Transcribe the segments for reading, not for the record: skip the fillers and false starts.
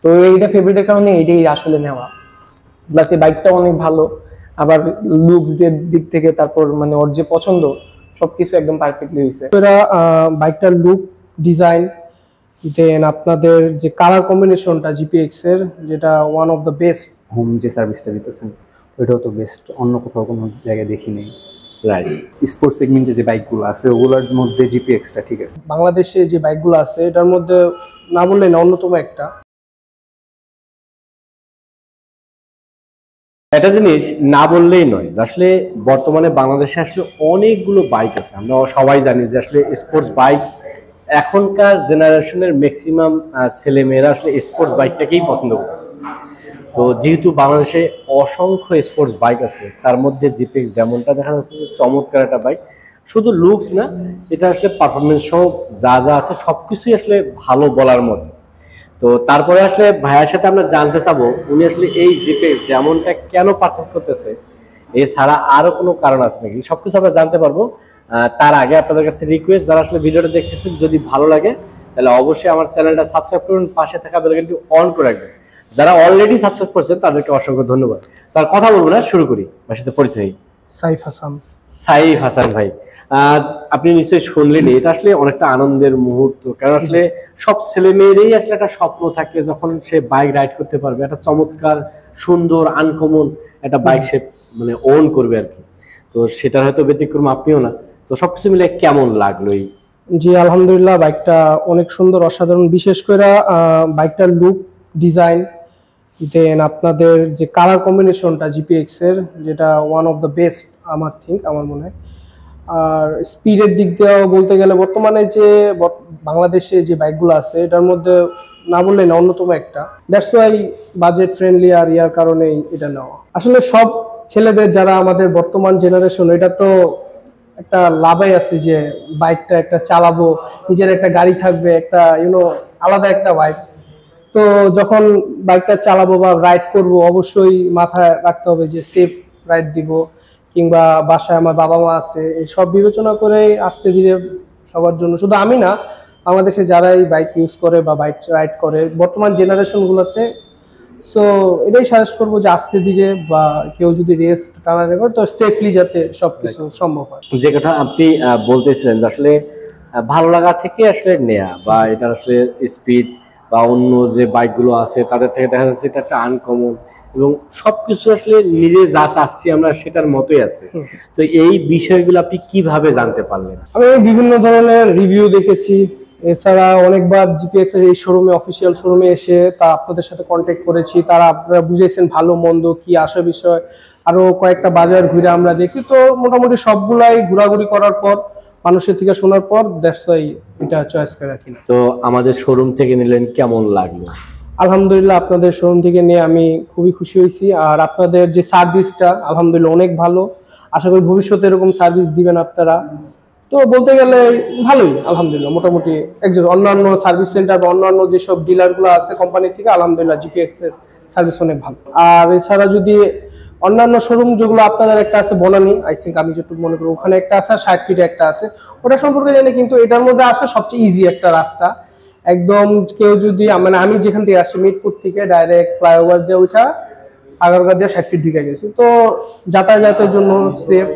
তো এইটা ফেভারিটের কারণে এইটাই আসলে নেওয়া। প্লাস এই বাইকটা অনেক ভালো, আবার লুকস দিক থেকে, তারপর মানে ওর যে পছন্দ সবকিছু একদম পারফেক্টলি হয়েছে। এরা বাইকটার লুক, ডিজাইন, দেন আপনাদের যে কালার কম্বিনেশনটা জিপিএক্স এর, যেটা one of the best. Home যে সার্ভিসটা দিতেছেন ওইটাও তো বেস্ট, অন্য কোথাও কোনো জায়গায় দেখি নেই। রাইট, স্পোর্টস সেগমেন্টে যে বাইকগুলো আছে ওগুলোর মধ্যে জিপিএক্সটা ঠিক আছে। বাংলাদেশে যে বাইকগুলো আছে এটার মধ্যে না বললে না অন্যতম একটা। একটা জিনিস না বললেই নয়, আসলে বর্তমানে বাংলাদেশে আসলে অনেকগুলো বাইক আছে। আমরা সবাই জানি যে আসলে স্পোর্টস বাইক এখনকার জেনারেশনের ম্যাক্সিমাম ছেলেমেয়েরা আসলে স্পোর্টস বাইকটাকেই পছন্দ করছে। তো যেহেতু বাংলাদেশে অসংখ্য স্পোর্টস বাইক আছে, তার মধ্যে জিপিএক্স যেমনটা দেখা যাচ্ছে যে চমৎকার একটা বাইক। শুধু লুকস না, এটা আসলে পারফরমেন্স সহ যা যা আছে সবকিছুই আসলে ভালো বলার মতো। তো তারপরে আসলে ভাইয়ার সাথে আমরা জানতে চাবো উনি আসলে এই জিপিএক্স যেমনটা কেন পারচেস করতেছে, এছাড়া আরো কোনো কারণ আছে নাকি, সবকিছু আমরা জানতে পারবো। তার আগে আপনাদের কাছে রিকোয়েস্ট, যারা আসলে ভিডিওটা দেখতেছেন যদি ভালো লাগে তাহলে অবশ্যই আমার চ্যানেলটা সাবস্ক্রাইব করুন, পাশে থাকা বেল আইকনটি অন করে রাখবেন। যারা অলরেডি সাবস্ক্রাইব করছেন তাদেরকে অসংখ্য ধন্যবাদ। স্যার কথা বলবো না, শুরু করি। ভাইয়ের সাথে পরিচয়, সাইফ হাসান। সাইফ হাসান ভাই, আপনি নিশ্চয়ই শুনলেন, এটা আসলে অনেকটা আনন্দের মুহূর্ত। কারণ আসলে সব ছেলে মেয়েরই আসলে একটা স্বপ্ন থাকে যখন সে বাইক রাইড করতে পারবে, একটা চমৎকার সুন্দর আনকমন একটা বাইক সে মানে ওন করবে আর কি। তো সেটার হয়তো ব্যতিক্রম আপনিও না। তো সবকিছু মিলে কেমন লাগলো এই? জি আলহামদুলিল্লাহ, বাইকটা অনেক সুন্দর, অসাধারণ। বিশেষ করে বাইকটার লুক, ডিজাইন, দেন আপনাদের যে কালার কম্বিনেশনটা জিপিএক্স এর, যেটা ওয়ান অফ দ্য বেস্ট আমার মনে হয়। আর স্পিডের দিক দিয়েও বলতে গেলে বর্তমানে যে বাংলাদেশে যে বাইকগুলো আছে এটার মধ্যে না বললে না অন্যতম একটা। দ্যাটস ওয়াই বাজেট ফ্রেন্ডলি আর ইয়ার কারণেই এটা নেওয়া। আসলে সব ছেলেদের যারা আমাদের বর্তমান জেনারেশন, এটা তো একটা লাভই আছে যে বাইকটা একটা চালাবো, নিজের একটা গাড়ি থাকবে, একটা আলাদা একটা বাইক। তো যখন বাইকটা চালাবো বা রাইড করব, অবশ্যই মাথায় রাখতে হবে যে সেফ রাইড দিব, কিংবা বাসায় আমার বাবা মা আছে, এই সব বিবেচনা করে আস্তে ধীরে সবার জন্য, শুধু আমি না, বাংলাদেশে যারাই বাইক ইউজ করে বা বাইক রাইড করে বর্তমান জেনারেশন গুলোতে, সো এটাই সাজেস্ট করবো যে আস্তে ধীরে, বা কেউ যদি রেস টানাটানি করে তো সেফলি যাতে সবকিছু সম্ভব হয়। যে কথা আপনি বলতেছিলেন যে আসলে ভালো লাগা থেকে আসলে নেয়া, বা এটা আসলে স্পিড বা অন্য যে বাইকগুলো আছে তাদের থেকে দেখা যাচ্ছে এটা একটা আনকমন, এবং সবকিছু আসলে নিজে যা চাচ্ছি আমরা সেটার মতোই আছে। তো এই বিষয়গুলো আপনি কিভাবে জানতে পারলেন? আমি বিভিন্ন ধরনের রিভিউ দেখেছি, এছাড়া অনেকবার জিপিএক্স এর এই শোরুমে, অফিসিয়াল শোরুমে এসে তা আপনাদের সাথে কন্ট্যাক্ট করেছি, তারা আপনারা বুঝেছেন ভালো মন্দ কি আসে বিষয়। আরো কয়েকটা বাজার ঘুরে আমরা দেখছি, তো মোটামুটি সবগুলাই ঘোরাঘুরি করার পর, মানুষের থেকে শোনার পর দ্যাটস ওয়াই এটা চয়েস করে রাখি। তো আমাদের শোরুম থেকে নিলেন, কেমন লাগলো? আলহামদুলিল্লাহ, আপনাদের শোরুম থেকে নিয়ে আমি খুবই খুশি হয়েছি। আর আপনাদের যে সার্ভিসটা আলহামদুলিল্লাহ অনেক ভালো, আশা করি ভবিষ্যতে এরকম সার্ভিস দিবেন আপনারা। তো বলতে গেলে ভালোই আলহামদুলিল্লাহ, মোটামুটি একজন অন্যান্য সার্ভিস সেন্টার বা অন্যান্য যেসব ডিলারগুলো আছে কোম্পানি থেকে, আলহামদুলিল্লাহ জিপিএক্স এর সার্ভিস অনেক ভালো। আর এছাড়া যদি অন্যান্য শোরুম যেগুলো আপনাদের একটা আছে বনানী, আই থিঙ্ক আমি যেটুকু মনে করি ওখানে একটা আছে, 60 ফিটে একটা আছে, ওটা সম্পর্কে জানি। কিন্তু এটার মধ্যে আসা সবচেয়ে ইজি একটা রাস্তা, একদম কেউ যদি মানে আমি যেখান থেকে আসছি মিরপুর থেকে ডাইরেক্ট ফ্লাইওভার দিয়ে ওইটা আগারগাঁ দিয়ে 60 ফিট ঢুকে গেছি, তো যাতায়াতের জন্য সেফ,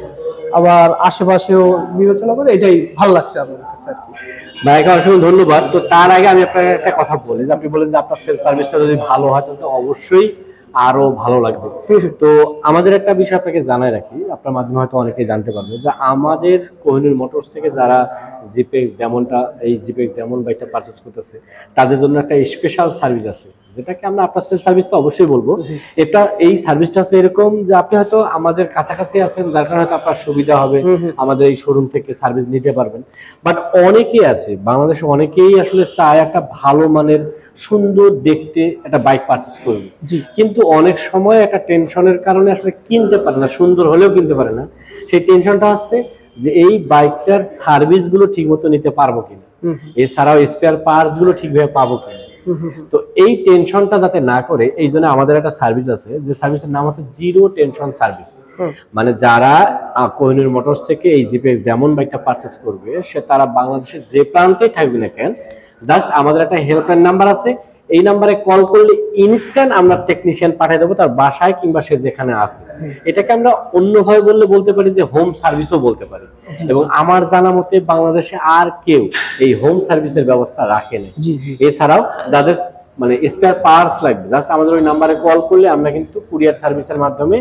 আবার আশেপাশেও বিবেচনা করে এটাই ভালো লাগছে আপনার কাছে আর কি। ভাইকে অসংখ্য ধন্যবাদ। তো তার আগে আমি আপনাকে একটা কথা বলি, আপনি বলেন যে আপনার সেল সার্ভিসটা যদি ভালো হয় তাহলে অবশ্যই আরো ভালো লাগবে। তো আমাদের একটা বিষয় আপনাকে জানাই রাখি, আপনার মাধ্যমে হয়তো অনেকেই জানতে পারবে যে আমাদের কোহিনূর মোটরস থেকে যারা জিপিএক্স ডেমনটা, এই জিপিএক্স ডেমন বাইকটা পারচেস করতেছে, তাদের জন্য একটা স্পেশাল সার্ভিস আছে, যেটাকে আমরা আপনার সেল সার্ভিস তো অবশ্যই বলবো। এটা এই সার্ভিসটা আছে এরকম যে আপনি হয়তো আমাদের কাছাকাছি আছেন, যার কারণে হয়তো আপনার সুবিধা হবে, আমাদের এই শোরুম থেকে সার্ভিস নিতে পারবেন। বাট অনেকেই আছে বাংলাদেশে, অনেকেই আসলে চায় একটা ভালো মানের সুন্দর দেখতে একটা বাইক পারচেস করবে, কিন্তু অনেক সময় একটা টেনশনের কারণে আসলে কিনতে পারে না, সুন্দর হলেও কিনতে পারে না। সেই টেনশনটা হচ্ছে যে এই বাইকটার সার্ভিস গুলো ঠিক মতো নিতে পারবো কিনা, এছাড়াও স্পেয়ার পার্টস গুলো ঠিকভাবে পাবো কিনা। তো এই টেনশনটা যাতে না করে, এই জন্য আমাদের একটা সার্ভিস আছে, যে সার্ভিসের নাম হচ্ছে জিরো টেনশন সার্ভিস। মানে যারা কোহিনূর মোটরস থেকে এই জিপিএক্স ডেমন বাইকটা পারচেস করবে, সে তারা বাংলাদেশের যে প্রান্তে থাকবে না কেন, জাস্ট আমাদের একটা হেল্পলাইন নাম্বার আছে, এই নাম্বারে কল করলে ইনস্ট্যান্ট আমরা টেকনিশিয়ান পাঠিয়ে দেবো তার বাসায় কিংবা সে যেখানে আছে। এটাকে আমরা অন্যভাবে বলতে পারি যে হোম সার্ভিসও বলতে পারি। এবং আমার জানা মতে বাংলাদেশে আর কেউ এই হোম সার্ভিসের ব্যবস্থা রাখেনি। এছাড়াও যাদের মানে স্পেয়ার পার্টস লাগবে, জাস্ট আমাদের ওই নাম্বারে কল করলে আমরা কিন্তু কুরিয়ার সার্ভিসের মাধ্যমে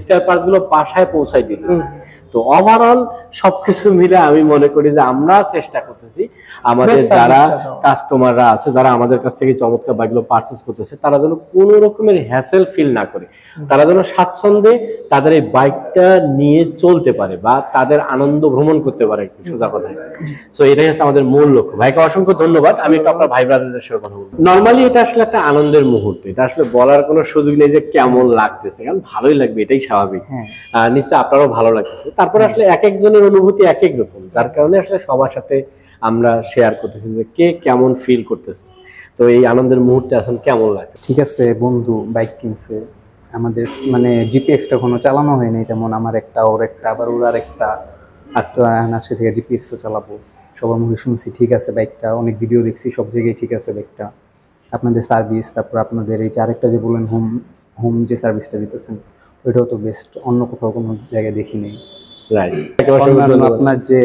স্পেয়ার পার্টস গুলো বাসায় পৌঁছাই দিতেছি। তো ওভারঅল সবকিছু মিলে আমি মনে করি যে আমরা চেষ্টা করতেছি আমাদের যারা কাস্টমাররা আছে, যারা আমাদের কাছ থেকে চমৎকার বাইকগুলো পারচেজ করতেছে, তারা যেন কোনো রকমের হ্যাসেল ফিল না করে, তারা যেন স্বাচ্ছন্দ্যে তাদের এই বাইকটা নিয়ে চলতে পারে বা তাদের আনন্দ ভ্রমণ করতে পারে, সোজা কথায়। সো এটাই হচ্ছে আমাদের মূল লক্ষ্য। ভাইকে অসংখ্য ধন্যবাদ। আমি একটু আপনার ভাই ব্রাদারদের সাথে কথা বলবো। নর্মালি এটা আসলে একটা আনন্দের মুহূর্ত, এটা আসলে বলার কোনো সুযোগ নেই যে কেমন লাগতেছে, কারণ ভালোই লাগবে, এটাই স্বাভাবিক। নিশ্চয় আপনারও ভালো লাগতেছে। তারপরে আসলে এক একজনের অনুভূতি এক এক রকম, যার কারণে আসলে সবার সাথে আমরা শেয়ার করতেছি যে কে কেমন ফিল করতেছে। তো এই আনন্দের মুহূর্তে আসলে কেমন লাগে। ঠিক আছে, বন্ধু বাইক কিনছে, আমাদের মানে জিপিএক্সটা কোনো চালানো হয়নি তেমন, আমার একটা ওর একটা আবার ওর আর একটা, আজকে থেকে জিপিএক্সও চালাবো। সবার মুখে শুনছি ঠিক আছে বাইকটা, অনেক ভিডিও দেখছি, সব জায়গায় ঠিক আছে বাইকটা। আপনাদের সার্ভিস, তারপর আপনাদের এই যে আরেকটা যে বললেন হোম যে সার্ভিসটা দিতেছেন, ওইটাও তো বেস্ট, অন্য কোথাও কোনো জায়গায় দেখি নেই। আপনার যে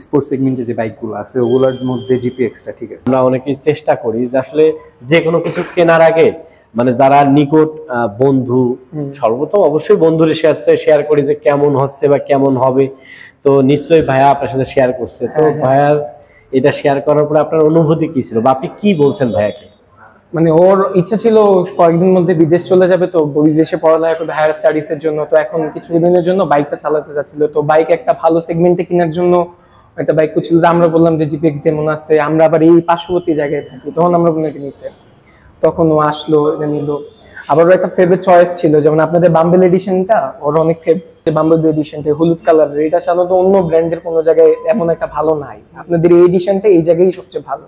স্পোর্টস সেগমেন্টে যে বাইকগুলো আছে ওগুলোর মধ্যে জিপিএক্সটা ঠিক আছে। আমরা অনেকেই চেষ্টা করি যে আসলে যে কোনো কিছু কেনার আগে মানে যারা নিকট বন্ধু, সর্বপ্রথম অবশ্যই বন্ধুর সাথে শেয়ার করি যে কেমন হচ্ছে বা কেমন হবে। তো নিশ্চয়ই ভাইয়া আপনার সাথে শেয়ার করছে, তো ভাইয়ার এটা শেয়ার করার পরে আপনার অনুভূতি কি ছিল বা আপনি কি বলছেন ভাইয়াকে? মানে ওর ইচ্ছা ছিল কয়েকদিন মধ্যে বিদেশ চলে যাবে, তো বিদেশে পড়ালেখা করবে হায়ার স্টাডিজ এর জন্য। তো এখন কিছুদিনের জন্য বাইকটা চালাতে চাচ্ছিল। তো বাইক একটা ভালো সেগমেন্টে কেনার জন্য একটা বাইক খুঁজছিল। আমরা বললাম যে জিপিএক্স যেমন আছে, আমরা আবার এই পার্শ্ববর্তী জায়গায় থাকি, তখন আমরা বললাম নিতে। তখন ও আসলো, এটা নিল। আবার একটা ফেভারিট চয়েস ছিল, যেমন আপনাদের বাম্বেল এডিশনটা ওর অনেক ফেভারিট। বাম্বেল এডিশনটা হলুদ কালারের, এটা সাধারণত অন্য ব্র্যান্ডের কোনো জায়গায় এমন একটা ভালো নাই, আপনাদের এই এডিশনটা এই জায়গায় সবচেয়ে ভালো।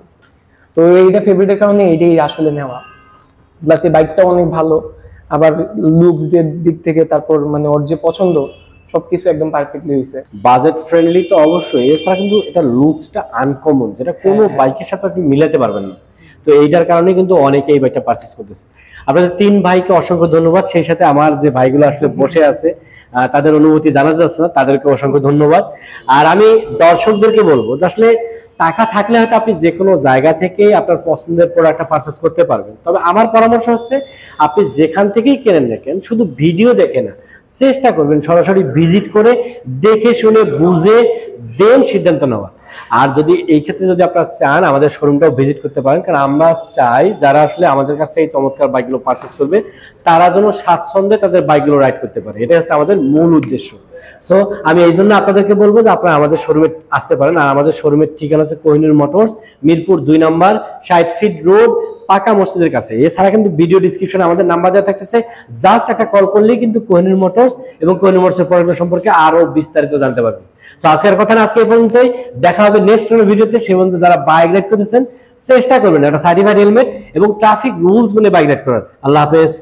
তো এইটা ফেভারিটের কারণে এইটাই আসলে নেওয়া। প্লাস এই বাইকটা অনেক ভালো, আবার লুকস দিক থেকে, তারপর মানে ওর যে পছন্দ সবকিছু একদম পারফেক্টলি হয়েছে। বাজেট ফ্রেন্ডলি তো অবশ্যই, এছাড়া কিন্তু এটা লুকসটা আনকমন, যেটা কোনো বাইকের সাথে আপনি মিলাতে পারবেন না। তো এইটার কারণে কিন্তু অনেকে এই বাইকটা পারচেজ করতেছে। আপনাদের তিন ভাইকে অসংখ্য ধন্যবাদ, সেই সাথে আমার যে ভাইগুলো আসলে বসে আছে তাদের অনুভূতি জানা যাচ্ছে না, তাদেরকে অসংখ্য ধন্যবাদ। আর আমি দর্শকদেরকে বলবো যে আসলে টাকা থাকলে হয়তো আপনি যে কোনো জায়গা থেকে আপনার পছন্দের প্রোডাক্টটা পারচেজ করতে পারবেন। তবে আমার পরামর্শ হচ্ছে আপনি যেখান থেকেই কেনেন না কেন, শুধু ভিডিও দেখে না, চেষ্টা করবেন সরাসরি ভিজিট করে দেখে শুনে বুঝে দেন সিদ্ধান্ত নেওয়া। আর যদি এই ক্ষেত্রে যদি আপনারা চান আমাদের শোরুমটাও ভিজিট করতে পারেন, কারণ আমরা চাই যারা আসলে আমাদের কাছ থেকে এই চমৎকার বাইকগুলো পারচেজ করবে তারা যেন স্বাচ্ছন্দ্যে তাদের বাইকগুলো রাইড করতে পারে, এটা হচ্ছে আমাদের মূল উদ্দেশ্য। সো আমি এই জন্য আপনাদেরকে বলবো যে আপনারা আমাদের শোরুমে আসতে পারেন। আর আমাদের শোরুমের ঠিকানা হচ্ছে কোহিনুর মোটরস, মিরপুর 2 নম্বর 60 ফিট রোড, পাকা মসজিদের কাছে। এছাড়া কিন্তু ভিডিও ডিসক্রিপশনে আমাদের নাম্বার দেওয়া থাকতেছে, জাস্ট একটা কল করলেই কিন্তু কোহিনুর মোটরস এবং কোহিনুর মোটরসের প্রোডাক্ট সম্পর্কে আরো বিস্তারিত জানতে পারবেন। সো আজকের কথা না আজকে এই পর্যন্তই, দেখা হবে নেক্সট কোনো ভিডিওতে। সে পর্যন্ত যারা বাইক রাইড করতেছেন চেষ্টা করবেন একটা সার্টিফাইড হেলমেট এবং ট্রাফিক রুলস মেনে বাইক রাইড করার। আল্লাহ হাফেজ।